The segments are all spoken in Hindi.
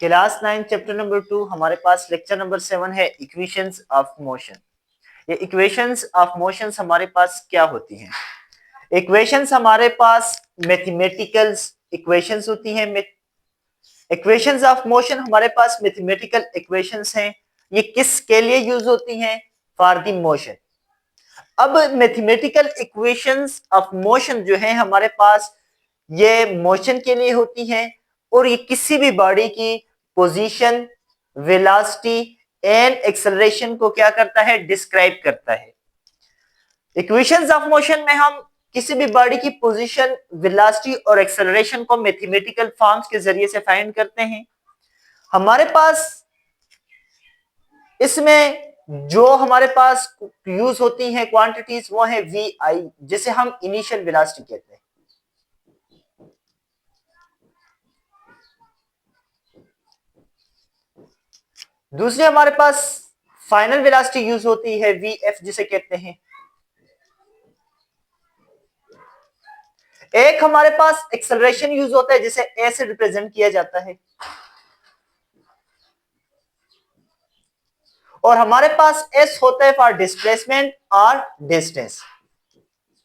क्लास 9 चैप्टर नंबर 2 हमारे पास लेक्चर नंबर 7 है इक्वेशंस ऑफ मोशन। ये इक्वेशंस ऑफ मोशंस हमारे पास क्या होती हैं? इक्वेशंस हमारे पास मैथमेटिकल इक्वेशंस होती हैं। इक्वेशंस ऑफ मोशन हमारे पास मैथमेटिकल इक्वेशंस हैं। ये किसके लिए यूज होती हैं? For the motion. अब मैथमेटिकल इक्वेशंस ऑफ मोशन जो है हमारे पास ये मोशन के लिए होती हैं और ये किसी भी बॉडी की पोजीशन, वेलोसिटी एंड एक्सेलरेशन को क्या करता है? डिस्क्राइब करता है। इक्वेशंस ऑफ मोशन में हम किसी भी बॉडी की पोजीशन, वेलोसिटी और एक्सेलरेशन को मैथमेटिकल फॉर्म्स के जरिए से फाइंड करते हैं। हमारे पास इसमें जो हमारे पास यूज होती हैं क्वांटिटीज वो है वी आई, जिसे हम इनिशियल वेलोसिटी कहते हैं। दूसरी हमारे पास फाइनल वेलोसिटी यूज होती है वी एफ, जिसे कहते हैं। एक हमारे पास एक्सेलरेशन यूज होता है जिसे ए से रिप्रेजेंट किया जाता है, और हमारे पास एस होता है फॉर डिस्प्लेसमेंट और डिस्टेंस।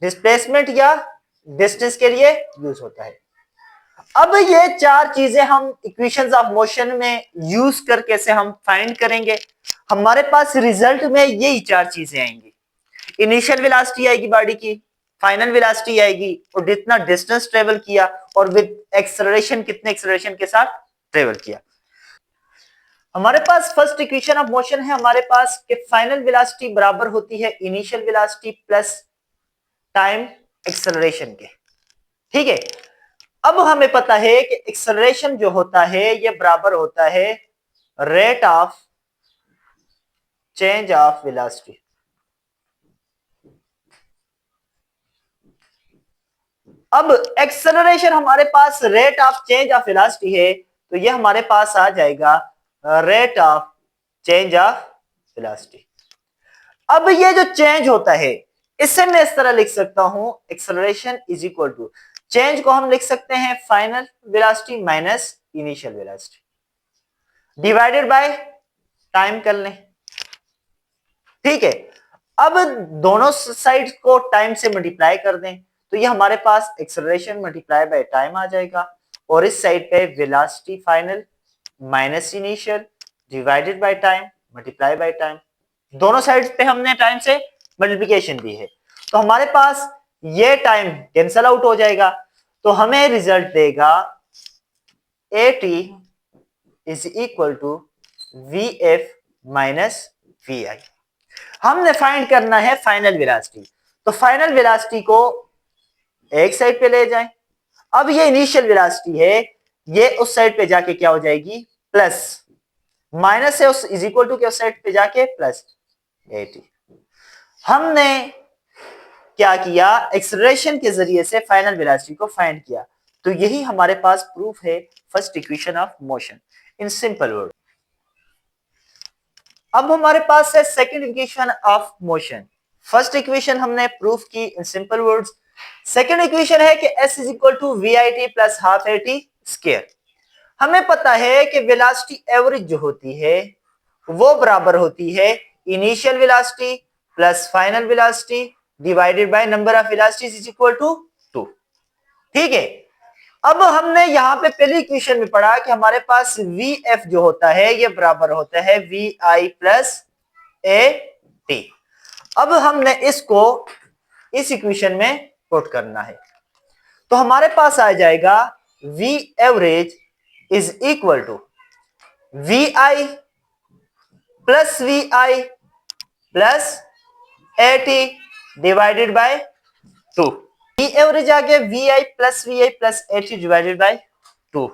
डिस्प्लेसमेंट या डिस्टेंस के लिए यूज होता है। अब ये चार चीजें हम इक्वेशंस ऑफ मोशन में यूज करके से हम फाइंड करेंगे। हमारे पास रिजल्ट में यही चार चीजें आएंगी। इनिशियल वेलोसिटी आएगी बॉडी की, फाइनल वेलोसिटी आएगी और जितना डिस्टेंस ट्रेवल किया, और विद एक्सेलरेशन कितने एक्सेलरेशन के साथ ट्रेवल किया। हमारे पास फर्स्ट इक्वेशन ऑफ मोशन है हमारे पास कि फाइनल वेलोसिटी बराबर होती है initial velocity plus time acceleration के। ठीक है, अब हमें पता है कि एक्सेलरेशन जो होता है ये बराबर होता है rate of change of velocity. अब एक्सेलरेशन हमारे पास rate of change of velocity है, तो ये हमारे पास आ जाएगा rate of change of velocity. अब ये जो चेंज होता है इसे मैं इस तरह लिख सकता हूं, acceleration is equal to, change को हम लिख सकते हैं final velocity minus initial velocity divided by time कर लें। ठीक है, अब दोनों साइड को टाइम से मल्टीप्लाई कर दें तो ये हमारे पास एक्सेलरेशन मल्टीप्लाई बाय टाइम आ जाएगा, और इस साइड पे velocity final minus initial divided by time multiply by time. दोनों साइड पे हमने टाइम से मल्टीप्लिकेशन दी है, तो हमारे पास ये टाइम कैंसल आउट हो जाएगा, तो हमें रिजल्ट देगा AT is equal to VF minus VI। हमने फाइंड करना है फाइनल वेलोसिटी, तो फाइनल वेलोसिटी को एक साइड पे ले जाएं। अब ये इनिशियल वेलोसिटी है, ये उस साइड पे जाके क्या हो जाएगी? प्लस, माइनस से उस इज इक्वल टू के उस साइड पे जाके प्लस 80। हमने क्या किया? एक्सेलरेशन के जरिए से फाइनल वेलोसिटी को फाइंड किया, तो यही हमारे पास प्रूफ है first equation of motion in simple word. अब हमारे पास है second equation of motion. First equation हमने प्रूफ की in simple words. Second equation है कि S is equal to VIT plus half AT square. हमें पता है कि वेलोसिटी एवरेज जो होती है वो बराबर होती है initial velocity plus final velocity divided by number of velocities is equal to 2। ठीक है, अब हमने यहां पे पहली इक्वेशन में पढ़ा कि हमारे पास VF जो होता है ये बराबर होता है VI प्लस AT। अब हमने इसको इस इक्वेशन में पुट करना है, तो हमारे पास आ जाएगा V average is equal to VI plus VI plus AT divided by 2। V average आ गया VI plus AT divided by 2।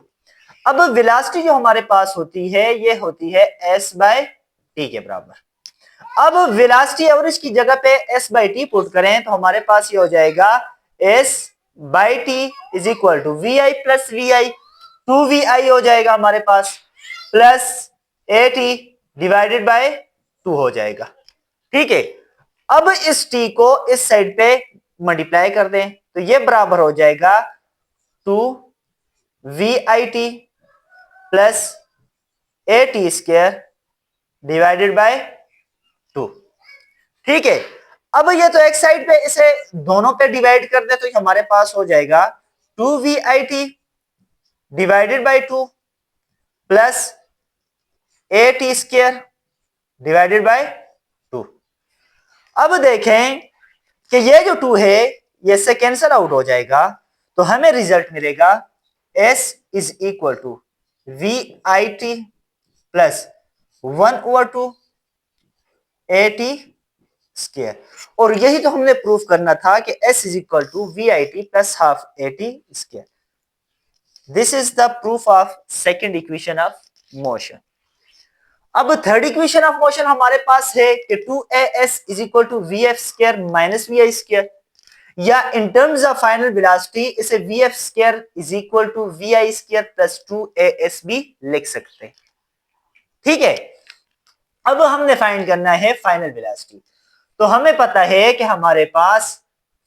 अब वेलोसिटी जो हमारे पास होती है ये होती है S बाय T के बराबर। अब वेलोसिटी एवरेज की जगह पे S बाय T पुट करें तो हमारे पास ये हो जाएगा S by T is equal to VI plus VI, 2VI हो जाएगा हमारे पास, प्लस AT डिवाइडेड बाय 2 हो जाएगा। ठीक है, अब इस T को इस साइड पे मल्टीप्लाई कर दें तो ये बराबर हो जाएगा 2VIT plus A T square divided by 2। ठीक है, अब ये तो एक साइड पे इसे दोनों पे डिवाइड कर दे तो हमारे पास हो जाएगा 2VIT divided by 2 plus A T square divided by 2। अब देखें कि ये जो 2 है ये से कैंसिल आउट हो जाएगा, तो हमें रिजल्ट मिलेगा S is equal to VIT plus 1/2 AT square. और यही तो हमने प्रूफ करना था कि S is equal to VIT plus half AT square. This is the proof of second equation of motion. अब थर्ड इक्वेशन ऑफ मोशन हमारे पास है कि 2AS is equal to VF square minus VI square, या in terms of final velocity इसे VF square is equal to VI square plus 2AS भी लिख सकते हैं। ठीक है, अब हमने फाइंड करना है फाइनल वेलोसिटी। तो हमें पता है कि हमारे पास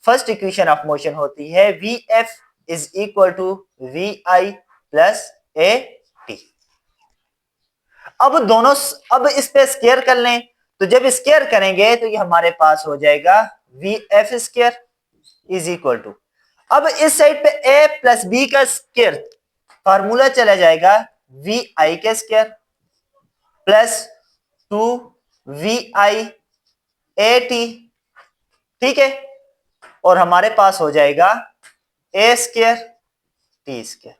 फर्स्ट इक्वेशन ऑफ मोशन होती है VF is equal to VI plus AT। अब इस पे स्क्वायर कर लें, तो जब स्क्वायर करेंगे तो ये हमारे पास हो जाएगा VF square is equal to, अब इस साइड पे A प्लस B का स्क्वायर फार्मूला चला जाएगा VI के स्क्वायर प्लस 2VI AT। ठीक है, और हमारे पास हो जाएगा A square T square.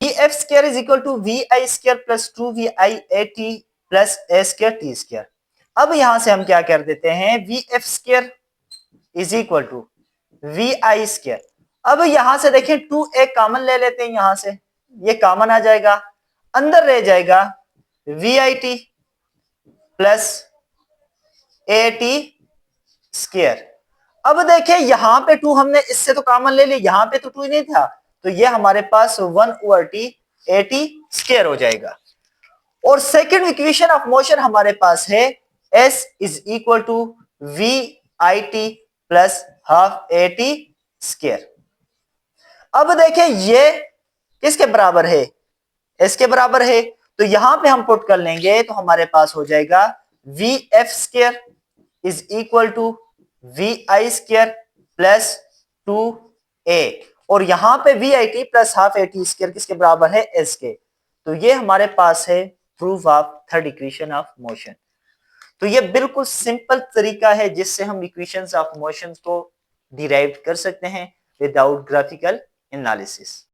VF square is equal to VI square plus 2VI AT plus A square T square. अब यहां से हम क्या कर देते हैं, VF square is equal to VI square. अब यहां से देखें 2 एक कॉमन ले लेते हैं, यहां से ये कॉमन आ जाएगा, अंदर रह जाएगा VIT प्लस AT स्क्वायर। अब देखें यहां पे 2 हमने इससे तो कॉमन ले लिया, यहां पे तो 2 ही नहीं था, तो ये हमारे पास 1/T AT स्क्वायर हो जाएगा। और सेकेंड इक्वेशन ऑफ मोशन हमारे पास है S is equal to VIT plus half AT square. अब देखें ये किसके बराबर है, S के बराबर है, तो यहां पे हम पुट कर लेंगे तो हमारे पास हो जाएगा VF square is equal to VI square plus 2A, और यहां पे VIT plus half AT square किसके बराबर है, S के। तो ये हमारे पास है proof of third equation of motion. तो ये बिल्कुल सिंपल तरीका है जिससे हम इक्वेशंस ऑफ मोशन को डिराइव कर सकते हैं विदाउट ग्राफिकल एनालिसिस।